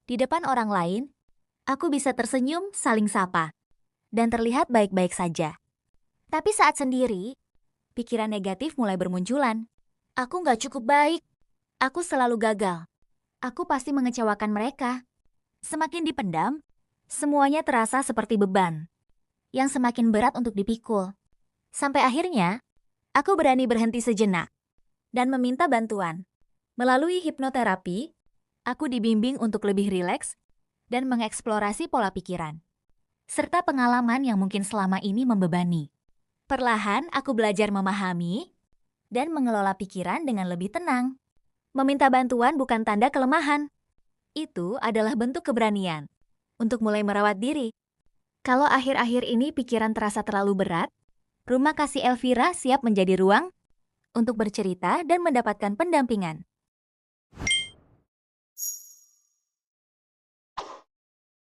Di depan orang lain, aku bisa tersenyum, saling sapa, dan terlihat baik-baik saja. Tapi saat sendiri, pikiran negatif mulai bermunculan. Aku nggak cukup baik. Aku selalu gagal. Aku pasti mengecewakan mereka. Semakin dipendam, semuanya terasa seperti beban yang semakin berat untuk dipikul. Sampai akhirnya, aku berani berhenti sejenak dan meminta bantuan. Melalui hipnoterapi, aku dibimbing untuk lebih rileks dan mengeksplorasi pola pikiran, serta pengalaman yang mungkin selama ini membebani. Perlahan, aku belajar memahami dan mengelola pikiran dengan lebih tenang. Meminta bantuan bukan tanda kelemahan. Itu adalah bentuk keberanian untuk mulai merawat diri. Kalau akhir-akhir ini pikiran terasa terlalu berat, Rumah Kasih Elvira siap menjadi ruang untuk bercerita dan mendapatkan pendampingan.